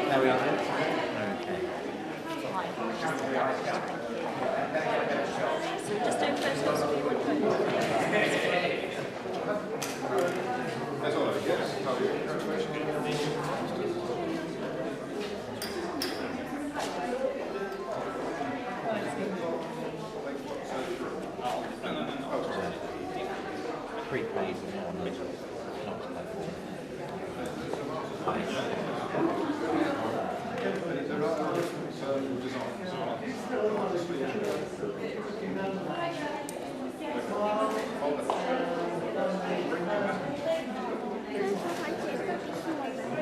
There we are then. So just doing photos of you one photo. That's all I guess. Prepaid on the platform.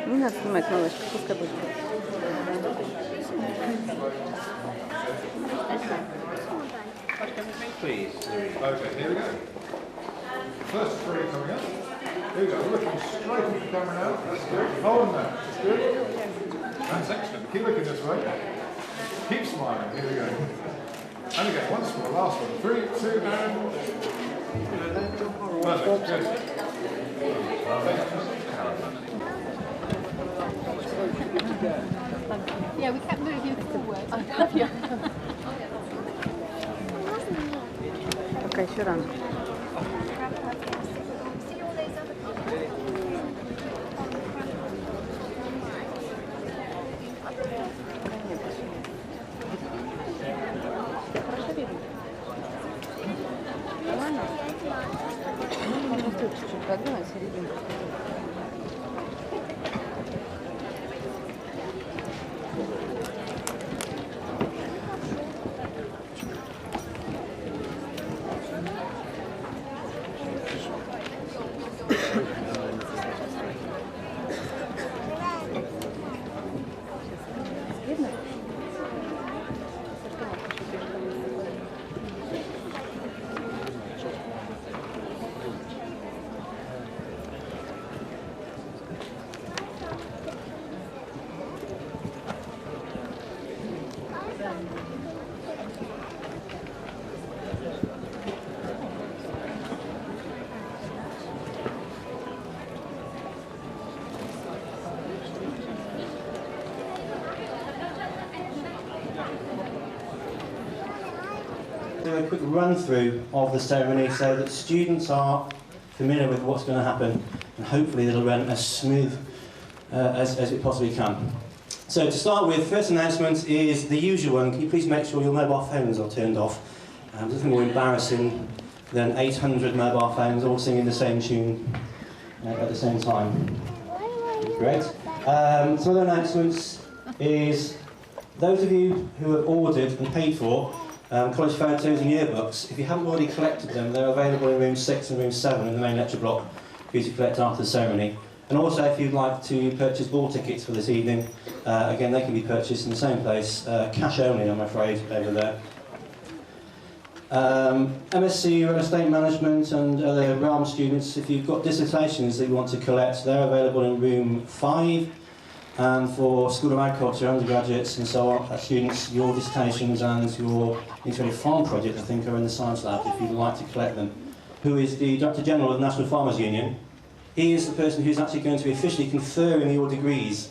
Не надо снимать, малышка, пускай будет. Please. Okay, here we go. First three coming up. Here we go. We're looking straight at the camera now. That's good. Hold on there. That's good. That's excellent. Keep looking this way. Keep smiling. Here we go. And again, once more. Last one. 3, 2, and... Perfect. Good. Yeah, we kept moving forward. I love you. Пока еще рано. Хорошо видно? Нормально? Можно чуть-чуть подвинуть серединку. Видно? Do a quick run through of the ceremony so that students are familiar with what's going to happen, and hopefully it'll run as smooth as it possibly can. So to start with, first announcement is the usual one. Can you please make sure your mobile phones are turned off? There's nothing more embarrassing than 800 mobile phones all singing the same tune at the same time. Great. Some other announcements is those of you who have ordered and paid for college photos and yearbooks, if you haven't already collected them, they're available in room 6 and room 7 in the main lecture block for you to collect after the ceremony. And also, if you'd like to purchase ball tickets for this evening, again, they can be purchased in the same place, cash only, I'm afraid, over there. MSc Real Estate Management and other RAU students, if you've got dissertations that you want to collect, they're available in room 5. And for School of Agriculture undergraduates and so on, students, your dissertations and your integrated farm project, I think, are in the science lab if you'd like to collect them. Who is the Director General of the National Farmers Union? He is the person who's actually going to be officially conferring your degrees.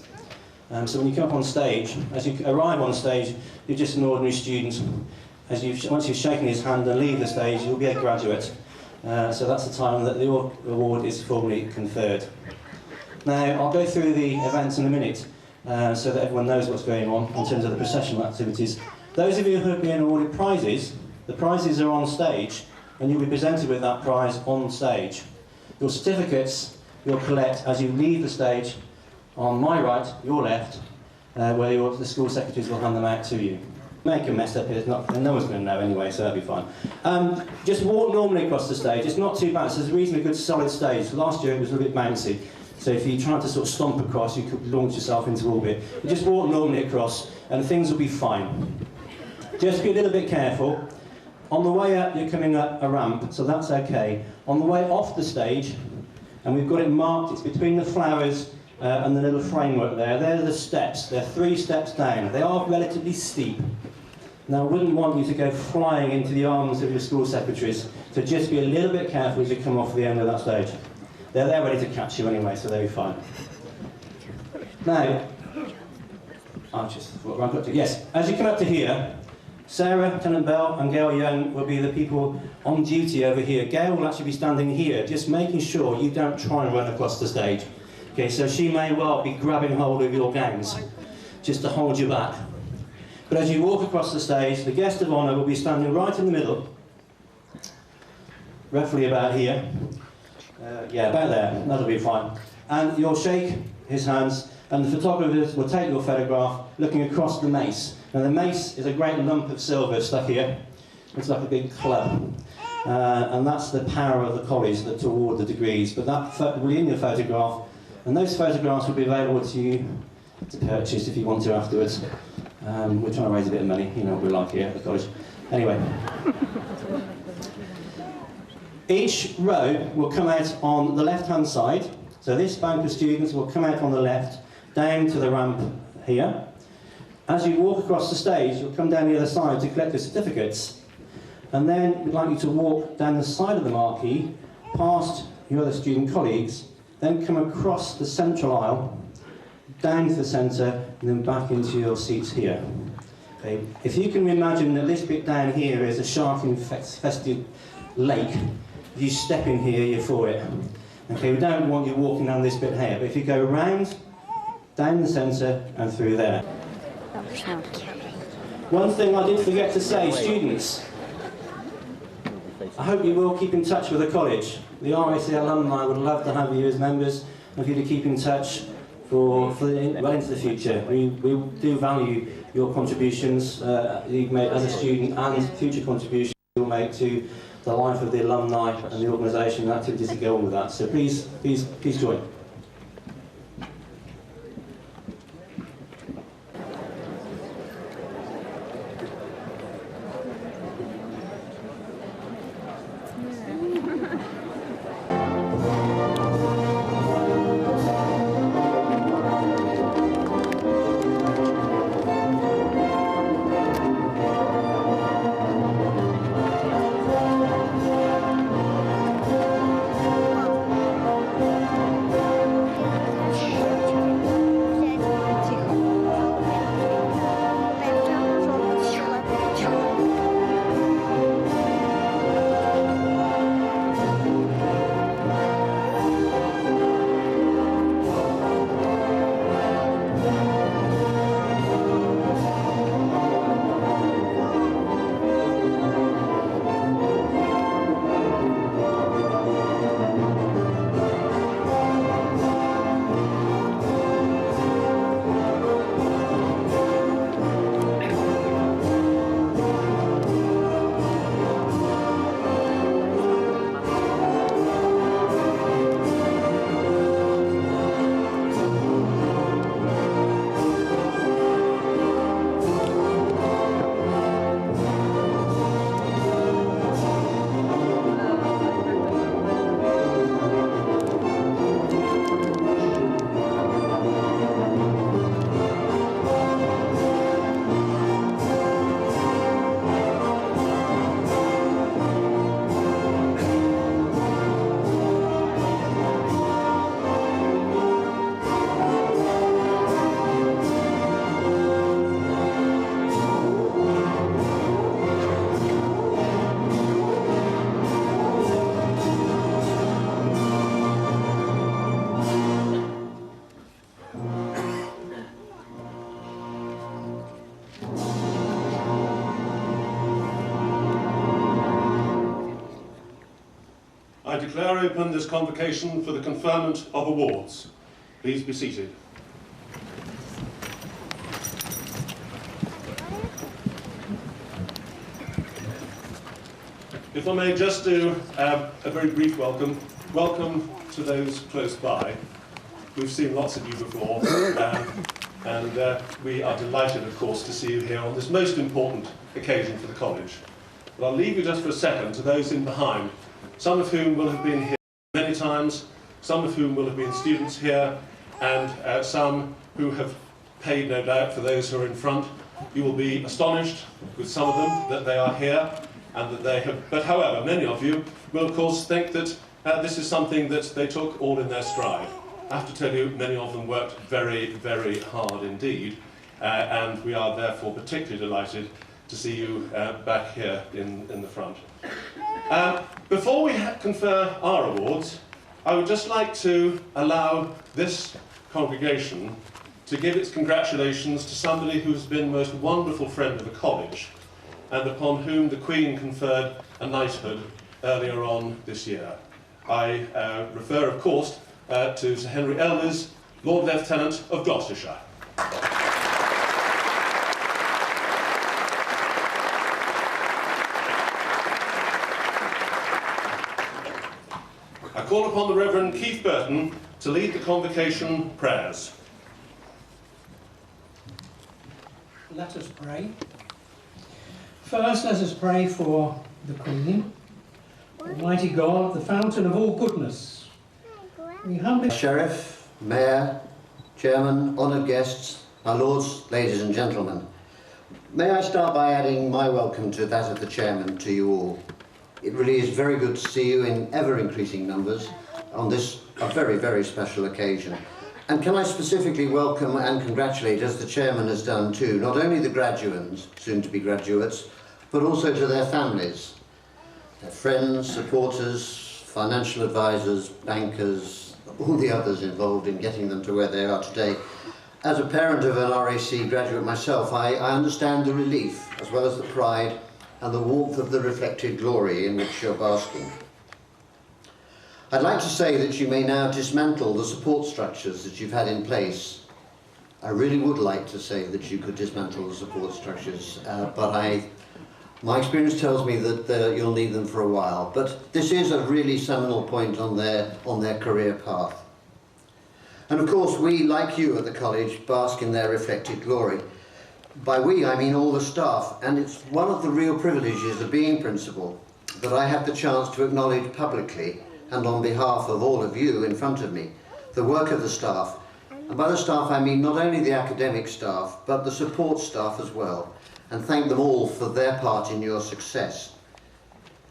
So when you come up on stage, as you arrive on stage, you're just an ordinary student. Once you've shaken his hand and leave the stage, you'll be a graduate. So that's the time that the award is formally conferred. Now, I'll go through the events in a minute so that everyone knows what's going on in terms of the processional activities. Those of you who have been awarded prizes, the prizes are on stage and you'll be presented with that prize on stage. Your certificates you'll collect as you leave the stage on my right, your left, where the school secretaries will hand them out to you. Make a mess up here, no one's going to know anyway, so that'll be fine. Just walk normally across the stage, it's not too bad, it's a reasonably good solid stage. Last year it was a little bit bouncy. So if you try to sort of stomp across, you could launch yourself into orbit. But just walk normally across, and things will be fine. Just be a little bit careful. On the way up, you're coming up a ramp, so that's okay. On the way off the stage, and we've got it marked, it's between the flowers and the little framework there. They're the steps. They're 3 steps down. They are relatively steep. Now, I wouldn't want you to go flying into the arms of your school secretaries, so just be a little bit careful as you come off the end of that stage. They're ready to catch you anyway, so they'll be fine. Now, Yes, as you come up to here, Sarah, Lieutenant Bell and Gail Young will be the people on duty over here. Gail will actually be standing here, just making sure you don't try and run across the stage. Okay, so she may well be grabbing hold of your gowns, just to hold you back. But as you walk across the stage, the guest of honour will be standing right in the middle, roughly about here. Yeah, about there, that'll be fine. And you'll shake his hands, and the photographers will take your photograph looking across the mace. Now the mace is a great lump of silver stuck here. It's like a big club. And that's the power of the college that to award the degrees. But that will be in your photograph, and those photographs will be available to you to purchase if you want to afterwards. We're trying to raise a bit of money, you know what we're like here at the college. Anyway. Each row will come out on the left-hand side. So this bank of students will come out on the left, down to the ramp here. As you walk across the stage, you'll come down the other side to collect the certificates. And then we'd like you to walk down the side of the marquee, past your other student colleagues, then come across the central aisle, down to the centre, and then back into your seats here. Okay. If you can imagine that this bit down here is a shark-infested lake, if you step in here, you're for it. Okay, we don't want you walking down this bit here, but if you go round, down the centre, and through there. One thing I did forget to say, students, I hope you will keep in touch with the college. The RAC alumni would love to have you as members, and for you to keep in touch well into the future. We do value your contributions you've made as a student and future contributions you'll make to the life of the alumni and the organisation and activities that go on with that. So please join. I declare open this convocation for the conferment of awards. Please be seated. If I may just do a very brief welcome. Welcome to those close by. We've seen lots of you before, and we are delighted, of course, to see you here on this most important occasion for the college. But I'll leave you just for a second to those in behind, some of whom will have been here many times, some of whom will have been students here, and some who have paid, no doubt, for those who are in front. You will be astonished with some of them that they are here, and that they have, but however, many of you will of course think that this is something that they took all in their stride. I have to tell you, many of them worked very, very hard indeed, and we are therefore particularly delighted to see you back here in the front. Before we confer our awards, I would just like to allow this congregation to give its congratulations to somebody who's been the most wonderful friend of the college and upon whom the Queen conferred a knighthood earlier on this year. I refer, of course, to Sir Henry Elwes, Lord Lieutenant of Gloucestershire. I call upon the Reverend Keith Burton to lead the convocation prayers. Let us pray. First, let us pray for the Queen. Almighty God, the fountain of all goodness, we humbly... Sheriff, Mayor, Chairman, honoured guests, my lords, ladies and gentlemen, may I start by adding my welcome to that of the Chairman to you all. It really is very good to see you in ever-increasing numbers on this a very, very special occasion. And can I specifically welcome and congratulate, as the Chairman has done too, not only the graduands, soon to be graduates, but also to their families, their friends, supporters, financial advisors, bankers, all the others involved in getting them to where they are today. As a parent of an RAC graduate myself, I understand the relief, as well as the pride and the warmth of the reflected glory in which you're basking. I'd like to say that you may now dismantle the support structures that you've had in place. I really would like to say that you could dismantle the support structures, but my experience tells me that you'll need them for a while. But this is a really seminal point on their career path. And of course, we, like you at the college, bask in their reflected glory. By we, I mean all the staff, and it's one of the real privileges of being principal that I have the chance to acknowledge publicly and on behalf of all of you in front of me, the work of the staff. And by the staff I mean not only the academic staff, but the support staff as well, and thank them all for their part in your success.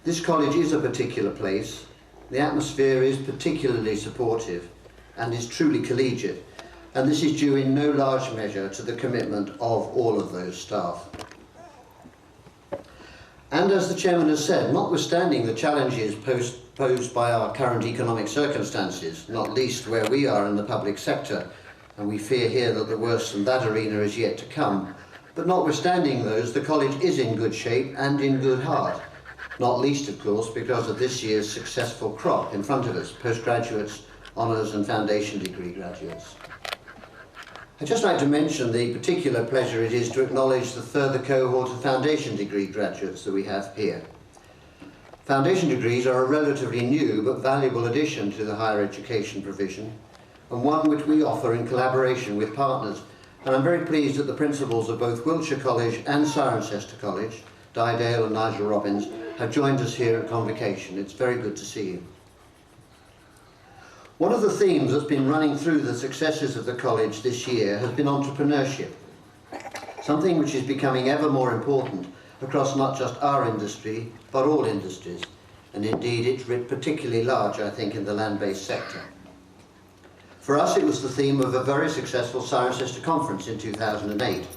This college is a particular place. The atmosphere is particularly supportive and is truly collegiate, and this is due in no large measure to the commitment of all of those staff. And as the Chairman has said, notwithstanding the challenges posed by our current economic circumstances, not least where we are in the public sector, and we fear here that the worst in that arena is yet to come, but notwithstanding those, the college is in good shape and in good heart, not least, of course, because of this year's successful crop in front of us, postgraduates, honours and foundation degree graduates. I'd just like to mention the particular pleasure it is to acknowledge the further cohort of foundation degree graduates that we have here. Foundation degrees are a relatively new but valuable addition to the higher education provision, and one which we offer in collaboration with partners. And I'm very pleased that the principals of both Wiltshire College and Cirencester College, Di Dale and Nigel Robbins, have joined us here at convocation. It's very good to see you. One of the themes that's been running through the successes of the college this year has been entrepreneurship, something which is becoming ever more important across not just our industry, but all industries, and indeed it's writ particularly large, I think, in the land-based sector. For us, it was the theme of a very successful Cirencester conference in 2008.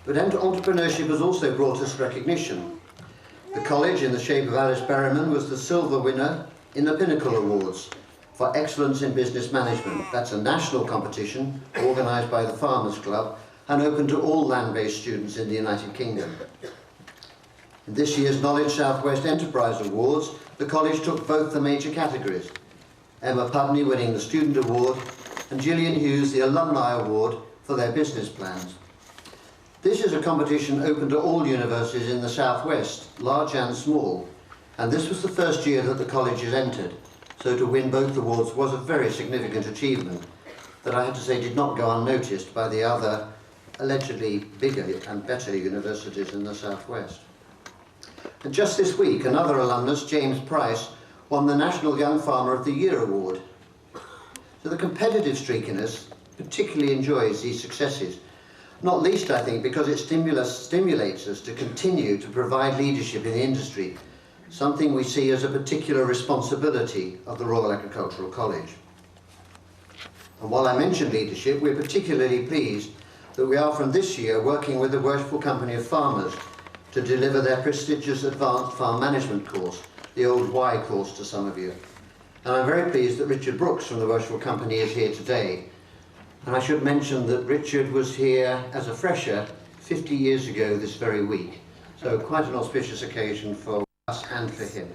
But entrepreneurship has also brought us recognition. The college, in the shape of Alice Berryman, was the silver winner in the Pinnacle Awards for Excellence in Business Management. That's a national competition organised by the Farmers Club and open to all land-based students in the United Kingdom. In this year's Knowledge Southwest Enterprise Awards, the college took both the major categories, Emma Putney winning the Student Award and Gillian Hughes the Alumni Award for their business plans. This is a competition open to all universities in the Southwest, large and small, and this was the first year that the college has entered. So to win both awards was a very significant achievement that I have to say did not go unnoticed by the other allegedly bigger and better universities in the Southwest. And just this week, another alumnus, James Price, won the National Young Farmer of the Year Award. So the competitive streak in us particularly enjoys these successes, not least, I think, because it stimulates us to continue to provide leadership in the industry, something we see as a particular responsibility of the Royal Agricultural College. And while I mention leadership, we're particularly pleased that we are from this year working with the Worshipful Company of Farmers to deliver their prestigious Advanced Farm Management course, the old Y course to some of you. And I'm very pleased that Richard Brooks from the Worshipful Company is here today. And I should mention that Richard was here as a fresher 50 years ago this very week. So quite an auspicious occasion for us and for him.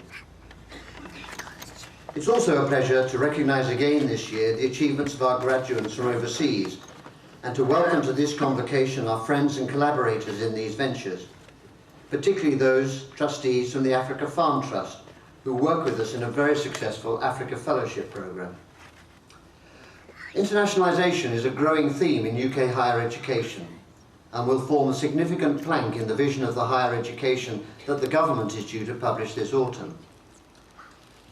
It's also a pleasure to recognise again this year the achievements of our graduates from overseas and to welcome to this convocation our friends and collaborators in these ventures, particularly those trustees from the Africa Farm Trust who work with us in a very successful Africa Fellowship programme. Internationalisation is a growing theme in UK higher education and will form a significant plank in the vision of the higher education that the government is due to publish this autumn.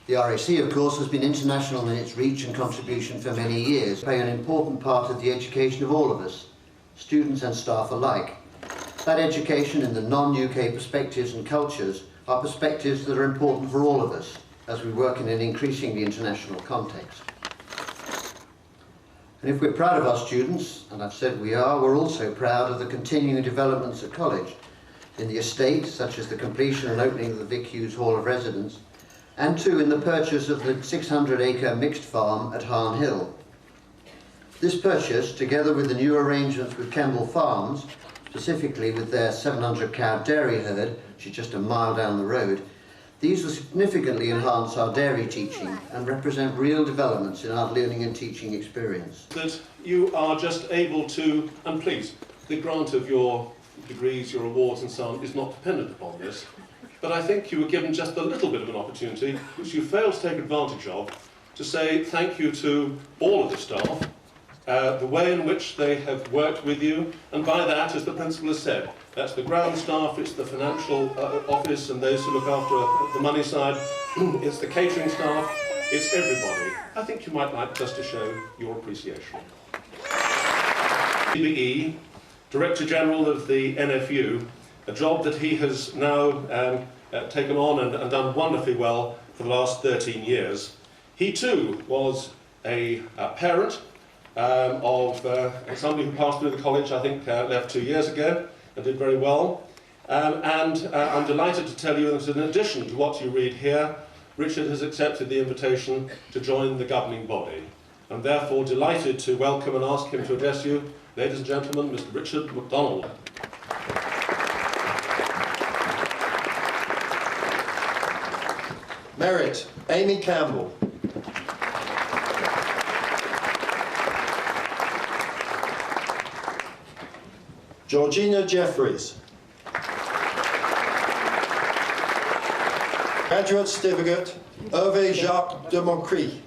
The RAC, of course, has been international in its reach and contribution for many years, playing an important part of the education of all of us, students and staff alike. That education in the non-UK perspectives and cultures are perspectives that are important for all of us as we work in an increasingly international context. And if we're proud of our students, and I've said we are, we're also proud of the continuing developments at college, in the estate, such as the completion and opening of the Vic Hughes Hall of Residence, and too in the purchase of the 600-acre mixed farm at Harn Hill. This purchase, together with the new arrangements with Kemble Farms, specifically with their 700-cow dairy herd, which is just a mile down the road, these will significantly enhance our dairy teaching and represent real developments in our learning and teaching experience. That you are just able to, and please, the grant of your degrees, your awards and so on is not dependent upon this, but I think you were given just a little bit of an opportunity, which you failed to take advantage of, to say thank you to all of the staff, the way in which they have worked with you, and by that, as the principal has said, that's the ground staff, it's the financial office and those who look after the money side, it's the catering staff, it's everybody. I think you might like just to show your appreciation. CBE, Director General of the NFU, a job that he has now taken on and done wonderfully well for the last 13 years. He too was a parent of somebody who passed through the college, I think left 2 years ago, and did very well. And I'm delighted to tell you that in addition to what you read here, Richard has accepted the invitation to join the governing body. I'm therefore delighted to welcome and ask him to address you, ladies and gentlemen, Mr. Richard MacDonald. Merit, Amy Campbell. Georgina Jeffries. Graduate Certificate, Hervé Jacques de Montcry.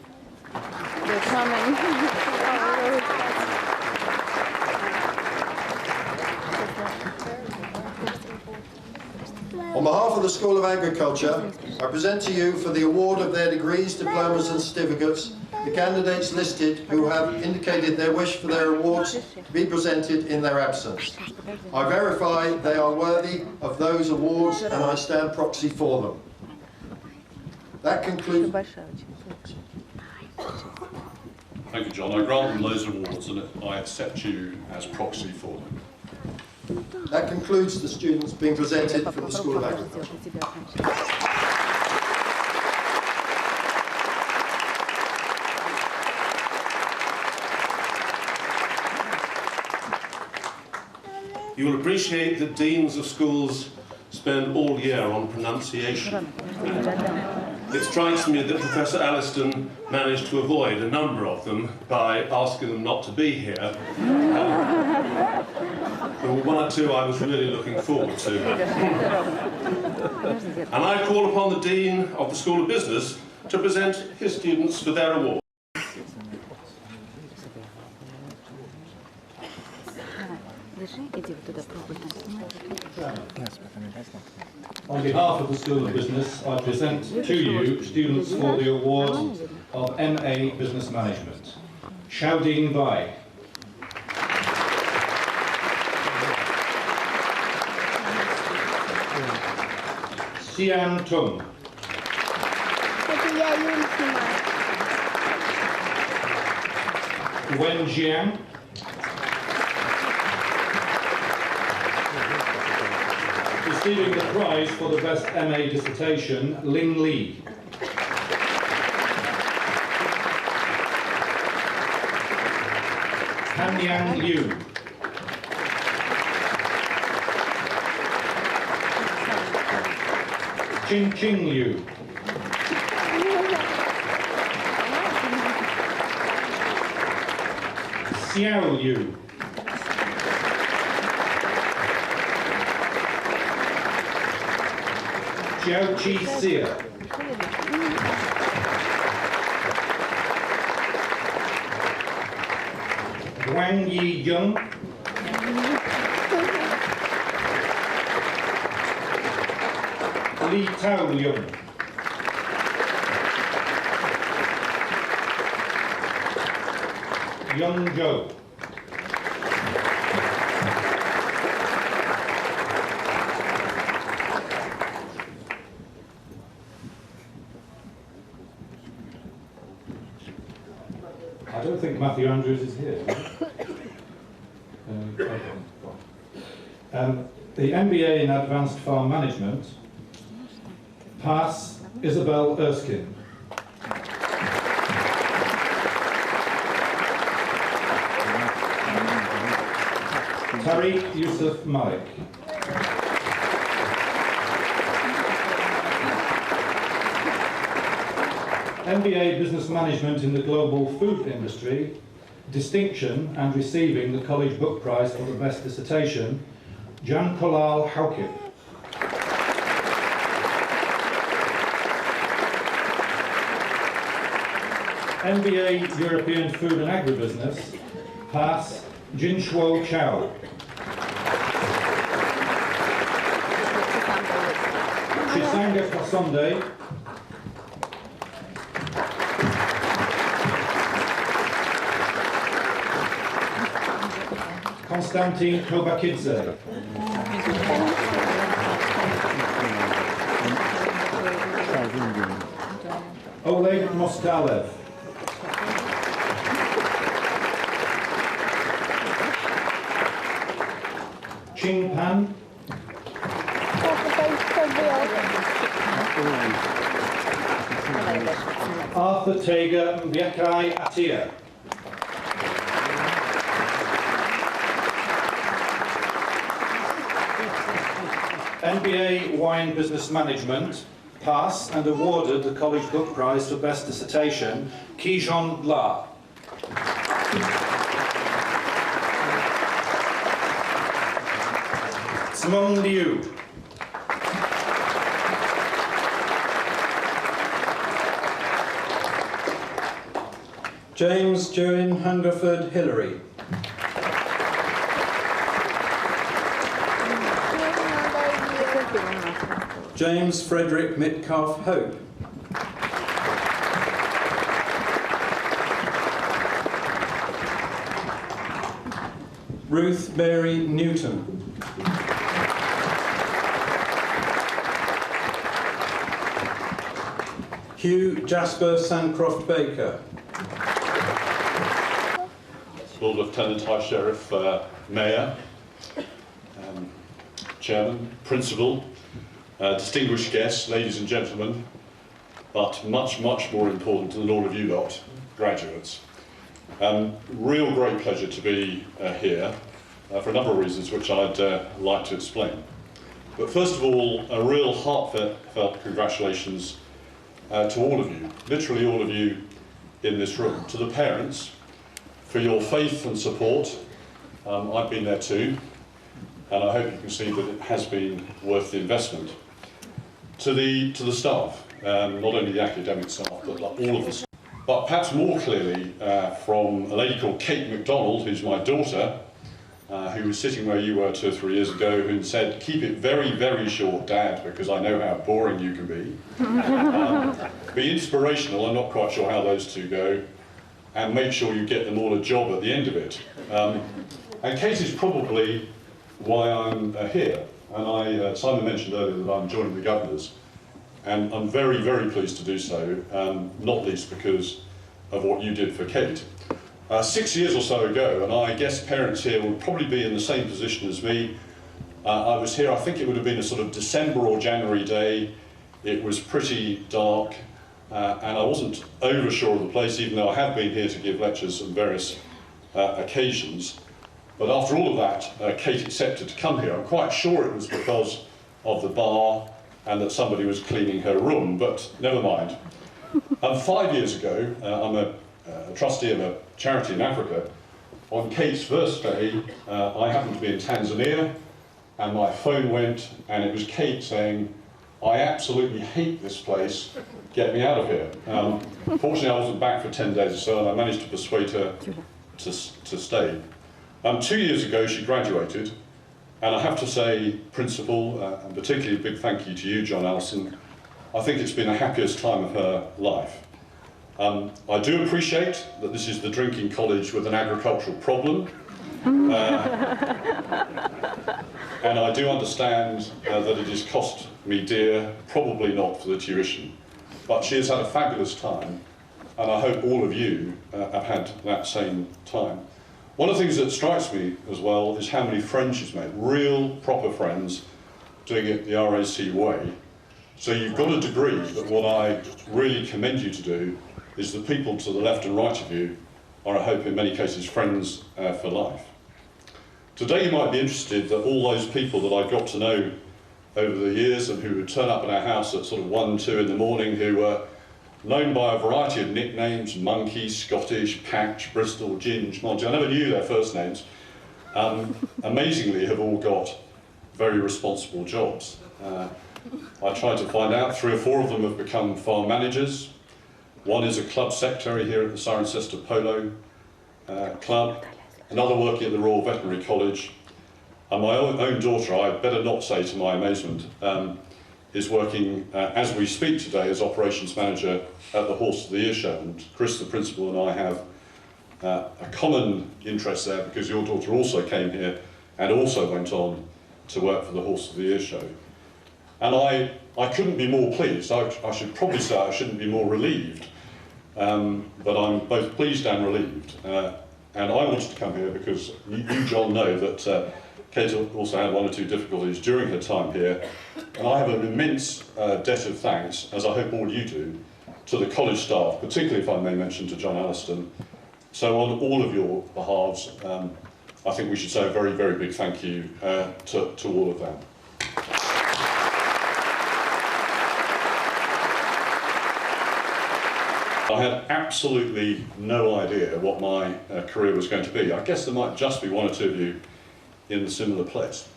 On behalf of the School of Agriculture, I present to you for the award of their degrees, diplomas and certificates the candidates listed who have indicated their wish for their awards to be presented in their absence. I verify they are worthy of those awards and I stand proxy for them. That concludes... Thank you, John. I grant them those awards and I accept you as proxy for them. That concludes the students being presented from the School of Agriculture. You will appreciate that deans of schools spend all year on pronunciation. It strikes me that Professor Alliston managed to avoid a number of them by asking them not to be here. There were one or two I was really looking forward to. And I call upon the Dean of the School of Business to present his students for their award. On behalf of the School of Business, I present to you students for the award of MA Business Management. Xiaoding Bai. Xian Tung. Wen Jiang. receiving the prize for the best MA dissertation, Ling Li. Han Yang Liu. Ching Ching Liu. Xiao Liu. Xiao Chi Xia. Wang Yi Yung. Li Tao Yung. Young Zhou. I don't think Matthew Andrews is here. The MBA in Advanced Farm Management, pass Isabel Erskine. Tariq Yusuf Malik. MBA Business Management in the Global Food Industry, distinction and receiving the College Book Prize for the Best Dissertation, Jan Kolal Haukip. MBA European Food and Agribusiness, pass Jin Shuo Chao. Chisanga Kasonde. Konstantin Kobakidze. Oleg Mostalev. Ching Pan. Arthur Tager Mbyekai Atia. MBA Wine Business Management, pass and awarded the College Book Prize for Best Dissertation, Kijon La. Simone Liu. James Joan Hungerford Hillary. James Frederick Mitcalf Hope. Ruth Mary Newton. Hugh Jasper Sancroft Baker. Lord Lieutenant, High Sheriff, Mayor, Chairman, Principal, distinguished guests, ladies and gentlemen, but much, much more important than all of you lot, graduates. Real great pleasure to be here for a number of reasons which I'd like to explain. But first of all, a real heartfelt congratulations to all of you, literally all of you in this room, to the parents for your faith and support. I've been there too, and I hope you can see that it has been worth the investment. To the staff, not only the academic staff, but all of the staff. But perhaps more clearly from a lady called Kate MacDonald, who's my daughter, who was sitting where you were 2 or 3 years ago, who said, "Keep it very, very short, Dad, because I know how boring you can be." Be inspirational, I'm not quite sure how those two go, and make sure you get them all a job at the end of it. And Kate is probably why I'm here. And Simon mentioned earlier that I'm joining the governors, and I'm very, very pleased to do so, not least because of what you did for Kate. 6 years or so ago, and I guess parents here will probably be in the same position as me, I was here, I think it would have been a sort of December or January day. It was pretty dark, and I wasn't over sure of the place, even though I have been here to give lectures on various occasions. But after all of that, Kate accepted to come here. I'm quite sure it was because of the bar and that somebody was cleaning her room, but never mind. 5 years ago, I'm a trustee of a charity in Africa. On Kate's first day, I happened to be in Tanzania, and my phone went, and it was Kate saying, "I absolutely hate this place, get me out of here." Fortunately, I wasn't back for 10 days or so, and I managed to persuade her to stay. 2 years ago, she graduated, and I have to say, Principal, and particularly a big thank you to you, John Allison, I think it's been the happiest time of her life. I do appreciate that this is the drinking college with an agricultural problem, and I do understand that it has cost me dear, probably not for the tuition, but she has had a fabulous time, and I hope all of you have had that same time. One of the things that strikes me as well is how many friends she's made, real proper friends, doing it the RAC way. So you've got a degree, but what I really commend you to do is the people to the left and right of you are, I hope in many cases, friends for life. Today you might be interested that all those people that I got to know over the years and who would turn up at our house at sort of 1, 2 in the morning, who were known by a variety of nicknames, Monkey, Scottish, Patch, Bristol, Ginge, Monty, I never knew their first names, amazingly have all got very responsible jobs. I tried to find out, 3 or 4 of them have become farm managers. One is a club secretary here at the Cirencester Polo Club, another working at the Royal Veterinary College, and my own daughter, I better not say to my amazement, is working as we speak today as operations manager at the Horse of the Year show. And Chris, the principal, and I have a common interest there because your daughter also came here and also went on to work for the Horse of the Year show. And I couldn't be more pleased. I should probably say I shouldn't be more relieved, but I'm both pleased and relieved. And I wanted to come here because you John, know that Kate also had 1 or 2 difficulties during her time here, and I have an immense debt of thanks, as I hope all you do, to the college staff, particularly if I may mention to John Alliston. So on all of your behalves, I think we should say a very, very big thank you to all of them. I had absolutely no idea what my career was going to be. I guess there might just be 1 or 2 of you in a similar place.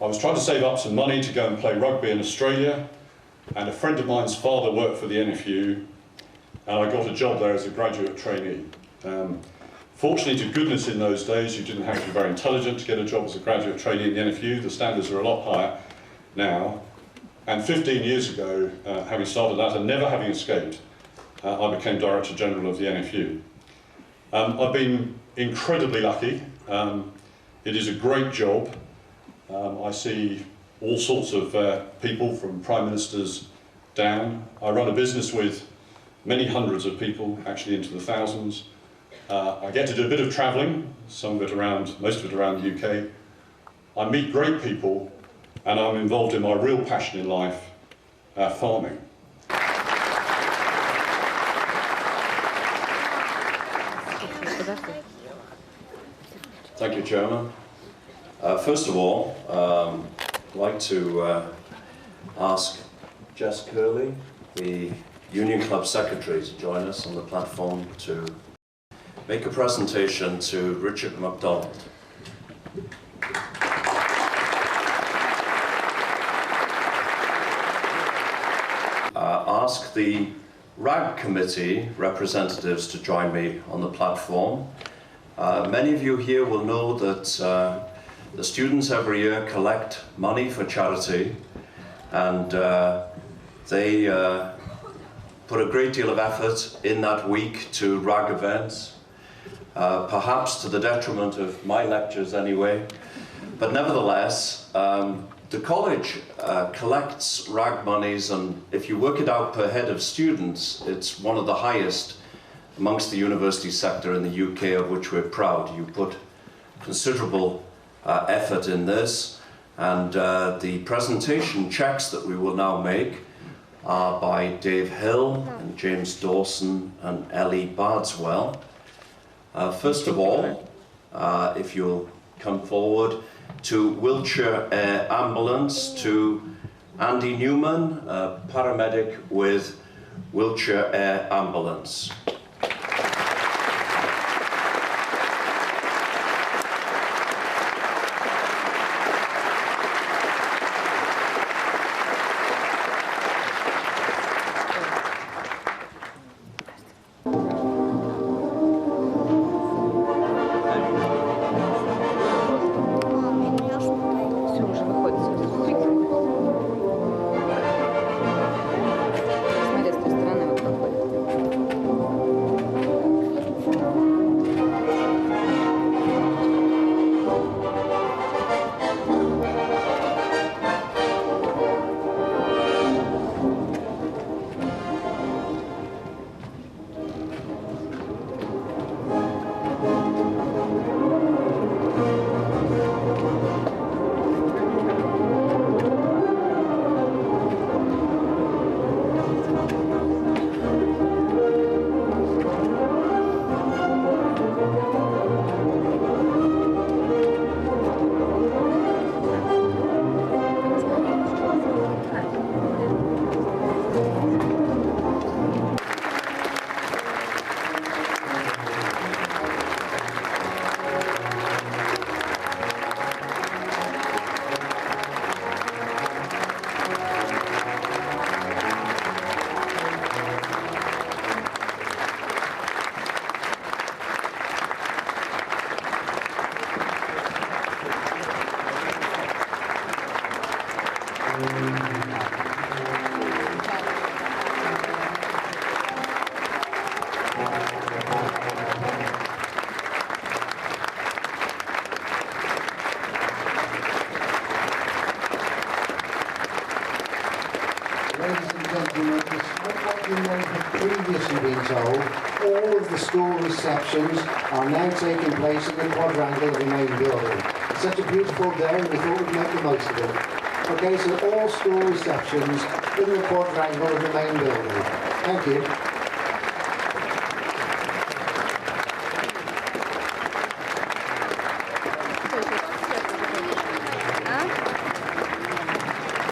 I was trying to save up some money to go and play rugby in Australia, and a friend of mine's father worked for the NFU, and I got a job there as a graduate trainee. Fortunately to goodness in those days, you didn't have to be very intelligent to get a job as a graduate trainee in the NFU. The standards are a lot higher now. And 15 years ago, having started that and never having escaped, I became Director General of the NFU. I've been incredibly lucky. It is a great job. I see all sorts of people from Prime Ministers down. I run a business with many hundreds of people, actually into the thousands. I get to do a bit of travelling, most of it around the UK. I meet great people, and I'm involved in my real passion in life, farming. Thank you, Chairman. First of all, I'd like to ask Jess Curley, the Union Club Secretary, to join us on the platform to make a presentation to Richard MacDonald. Ask the RAC committee representatives to join me on the platform. Many of you here will know that the students every year collect money for charity, and they put a great deal of effort in that week to RAG events, perhaps to the detriment of my lectures anyway, but nevertheless, the college collects RAG monies, and if you work it out per head of students, it's one of the highest amongst the university sector in the UK, of which we're proud. You put considerable effort in this, And the presentation checks that we will now make are by Dave Hill and James Dawson and Ellie Bardswell. First of all, if you'll come forward, to Wiltshire Air Ambulance, to Andy Newman, a paramedic with Wiltshire Air Ambulance. Все уже выходит. Смотри, с той стороны вот выходит. Ladies and gentlemen, despite what you may have previously been told, all of the school receptions are now taking place in the quadrangle of the main building. It's such a beautiful day and we thought we'd make the most of it. Okay, so all school receptions in the quadrangle of the main building. Thank you.